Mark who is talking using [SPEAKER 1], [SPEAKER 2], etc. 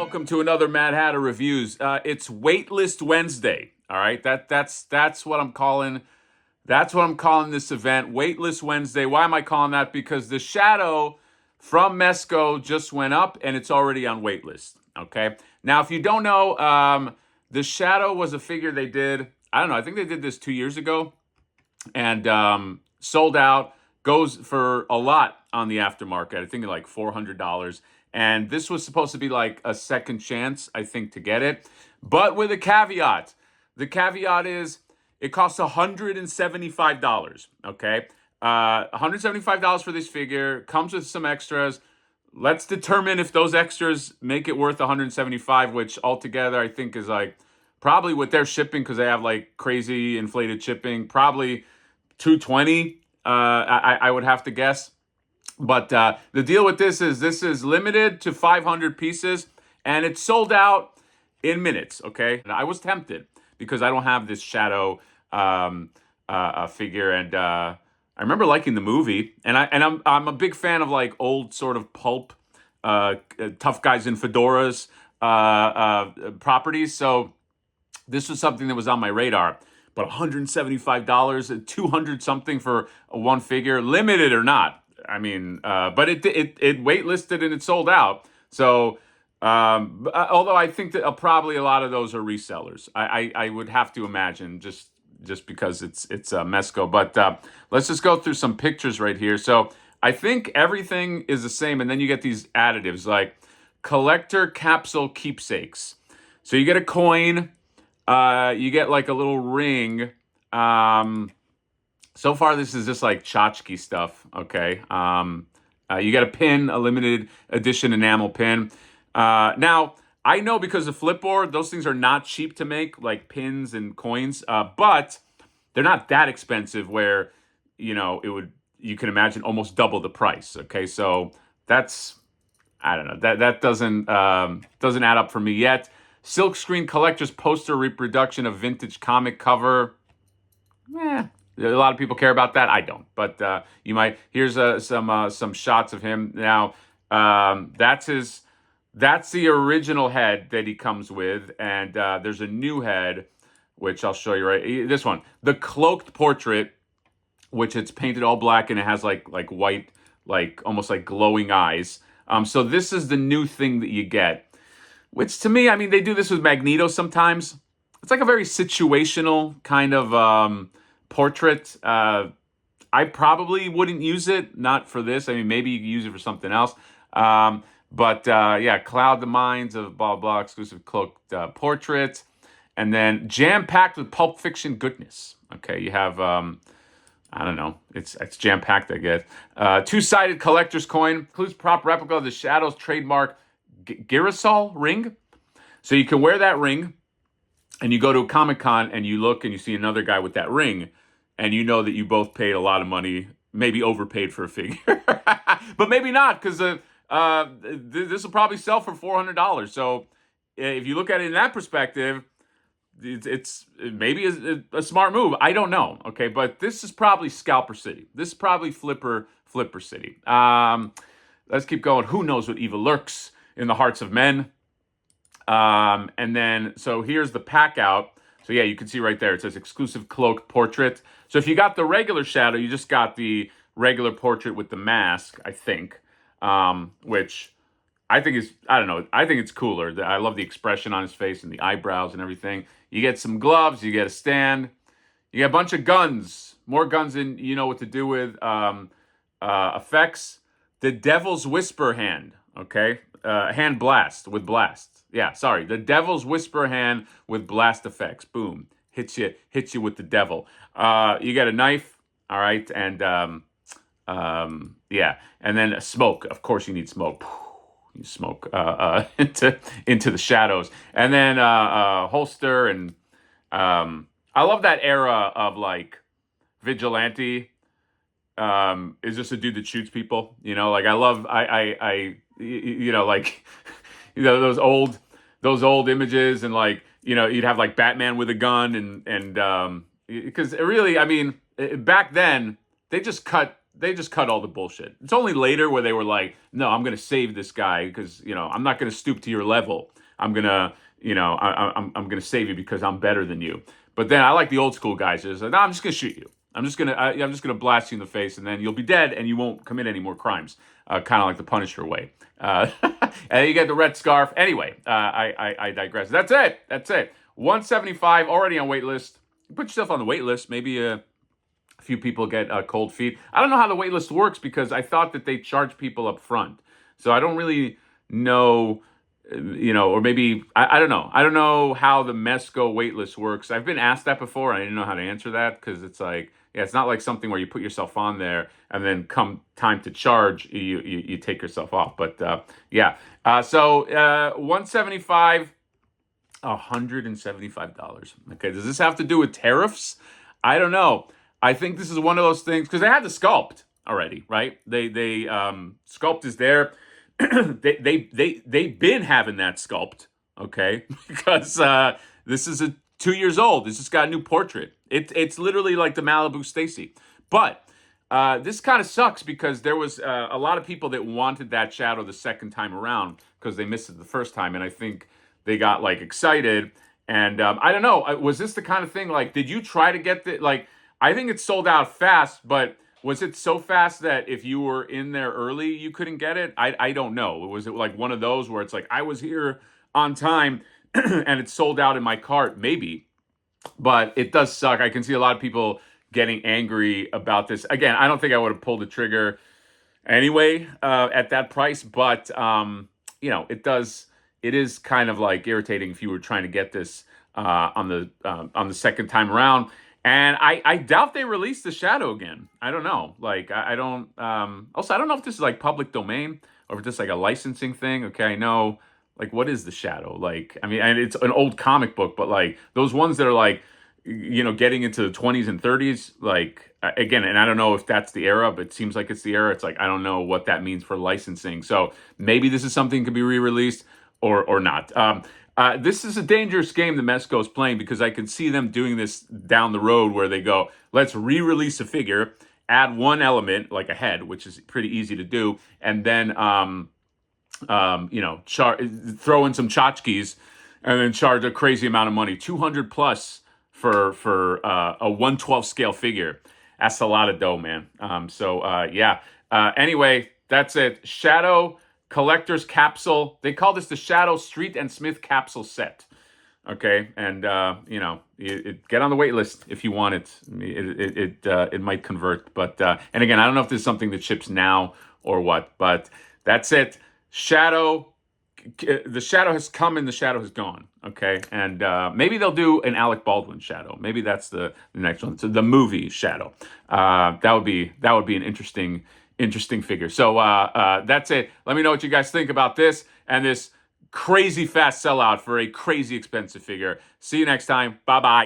[SPEAKER 1] welcome to another Mad Hatter Reviews. It's Waitlist Wednesday. All right, that's what I'm calling. That's what I'm calling this event, Waitlist Wednesday. Why am I calling that? Because the shadow from Mesco just went up and it's already on waitlist. Okay. Now, if you don't know, the shadow was a figure they did. I don't know. I think they did this 2 years ago and sold out. Goes for a lot on the aftermarket. I think like $400. And this was supposed to be like a second chance, I think, to get it. But with a caveat. The caveat is it costs $175. Okay. $175 for this figure. Comes with some extras. Let's determine if those extras make it worth $175, which altogether I think is like probably what they're shipping, because they have like crazy inflated shipping, probably $220. I would have to guess. But the deal with this is limited to 500 pieces, and it's sold out in minutes. Okay, and I was tempted because I don't have this shadow figure, and I remember liking the movie, and I'm a big fan of like old sort of pulp, tough guys in fedoras properties. So this was something that was on my radar. But $175 and 200 something for a one figure, limited or not. I mean, but it waitlisted and it sold out. So, although I think that probably a lot of those are resellers. I would have to imagine, just because it's Mesco. But let's just go through some pictures right here. So I think everything is the same, and then you get these additives like collector capsule keepsakes. So you get a coin. You get like a little ring. So far, this is just like tchotchke stuff. Okay. You get a pin, a limited edition enamel pin. Now, I know because of Flipboard, those things are not cheap to make, like pins and coins. But they're not that expensive where, you can imagine almost double the price. Okay. So that's, I don't know, that doesn't add up for me yet. Silkscreen collector's poster reproduction of vintage comic cover. A lot of people care about that. I don't, but you might. Here's some shots of him. Now, that's the original head that he comes with, and there's a new head, which I'll show you right. This one, the cloaked portrait, which it's painted all black and it has like white, like almost like glowing eyes. So this is the new thing that you get. Which to me, I mean, they do this with Magneto sometimes. It's like a very situational kind of portrait. I probably wouldn't use it, not for this. I mean, maybe you could use it for something else. But yeah, cloud the minds of blah, blah, exclusive cloaked portraits. And then jam-packed with Pulp Fiction goodness. Okay, you have, I don't know, it's jam-packed, I guess. Two-sided collector's coin. Includes prop replica of the Shadow's trademark Girasol ring. So you can wear that ring and you go to a Comic-Con and you look and you see another guy with that ring and you know that you both paid a lot of money, maybe overpaid for a figure. But maybe not, because this will probably sell for $400. So if you look at it in that perspective, it's maybe a smart move. I don't know. Okay, but this is probably Scalper City. This is probably Flipper City. Let's keep going. Who knows what evil lurks in the hearts of men. And then, so here's the pack out. So yeah, you can see right there, it says exclusive cloaked portrait. So if you got the regular shadow, you just got the regular portrait with the mask, I think. Which I think is, I don't know, I think it's cooler. I love the expression on his face and the eyebrows and everything. You get some gloves, you get a stand, you get a bunch of guns, more guns than you know what to do with. Effects, the Devil's Whisper hand, okay? Hand blast with blast. Yeah, sorry. The Devil's Whisper hand with blast effects. Boom. Hits you with the devil. You get a knife, all right, and yeah, and then smoke. Of course, you need smoke. You smoke into the shadows, and then holster, and I love that era of like vigilante. Is just a dude that shoots people. Like I love like those old images, and like you'd have like Batman with a gun, and because really, I mean, back then they just cut they just cut all the bullshit. It's only later where they were like, no, I'm going to save this guy because, I'm not going to stoop to your level. I'm going to, I'm going to save you because I'm better than you. But then I like the old school guys. Just like, no, I'm just going to shoot you. I'm just gonna blast you in the face, and then you'll be dead, and you won't commit any more crimes. Kind of like the Punisher way. And you get the red scarf. Anyway, I digress. That's it. 175 already on waitlist. Put yourself on the waitlist. Maybe a few people get cold feet. I don't know how the waitlist works because I thought that they charge people up front. So I don't really know. Or maybe I don't know. I don't know how the Mesco waitlist works. I've been asked that before. I didn't know how to answer that because it's like, yeah, it's not like something where you put yourself on there and then come time to charge, you take yourself off. But yeah, so 175, $175. Okay, does this have to do with tariffs? I don't know. I think this is one of those things because they had the sculpt already, right? They sculpt is there. They've been having that sculpt, okay? Because this is 2 years old. This just got a new portrait. It's literally like the Malibu Stacy. But this kind of sucks because there was a lot of people that wanted that shadow the second time around because they missed it the first time, and I think they got like excited. And I don't know. Was this the kind of thing like? Did you try to get the like? I think it sold out fast, but was it so fast that if you were in there early, you couldn't get it? I don't know. Was it like one of those where it's like, I was here on time and it sold out in my cart? Maybe. But it does suck. I can see a lot of people getting angry about this. Again, I don't think I would have pulled the trigger anyway at that price. But, it is kind of like irritating if you were trying to get this on the second time around. And I doubt they released the shadow again. I don't know. Like, I don't... also, I don't know if this is, like, public domain or if it's just, like, a licensing thing. Okay, I know... Like, what is the shadow? Like, I mean, and it's an old comic book, but, like, those ones that are, like, getting into the 20s and 30s, like, again, and I don't know if that's the era, but it seems like it's the era. It's like, I don't know what that means for licensing. So maybe this is something that could be re-released or not. This is a dangerous game the Mesco's playing because I can see them doing this down the road where they go, let's re-release a figure, add one element, like a head, which is pretty easy to do, and then, throw in some tchotchkes and then charge a crazy amount of money, 200 plus for a 1/12 scale figure. That's a lot of dough, man. Anyway, that's it. Shadow Collector's Capsule. They call this the Shadow Street and Smith Capsule Set. Okay, and get on the wait list if you want it. It might convert, but and again, I don't know if this is something that ships now or what. But that's it. Shadow. The shadow has come and the shadow has gone. Okay, and maybe they'll do an Alec Baldwin shadow. Maybe that's the next one. So the movie Shadow. That would be an interesting figure. So that's it. Let me know what you guys think about this and this crazy fast sellout for a crazy expensive figure. See you next time. Bye-bye.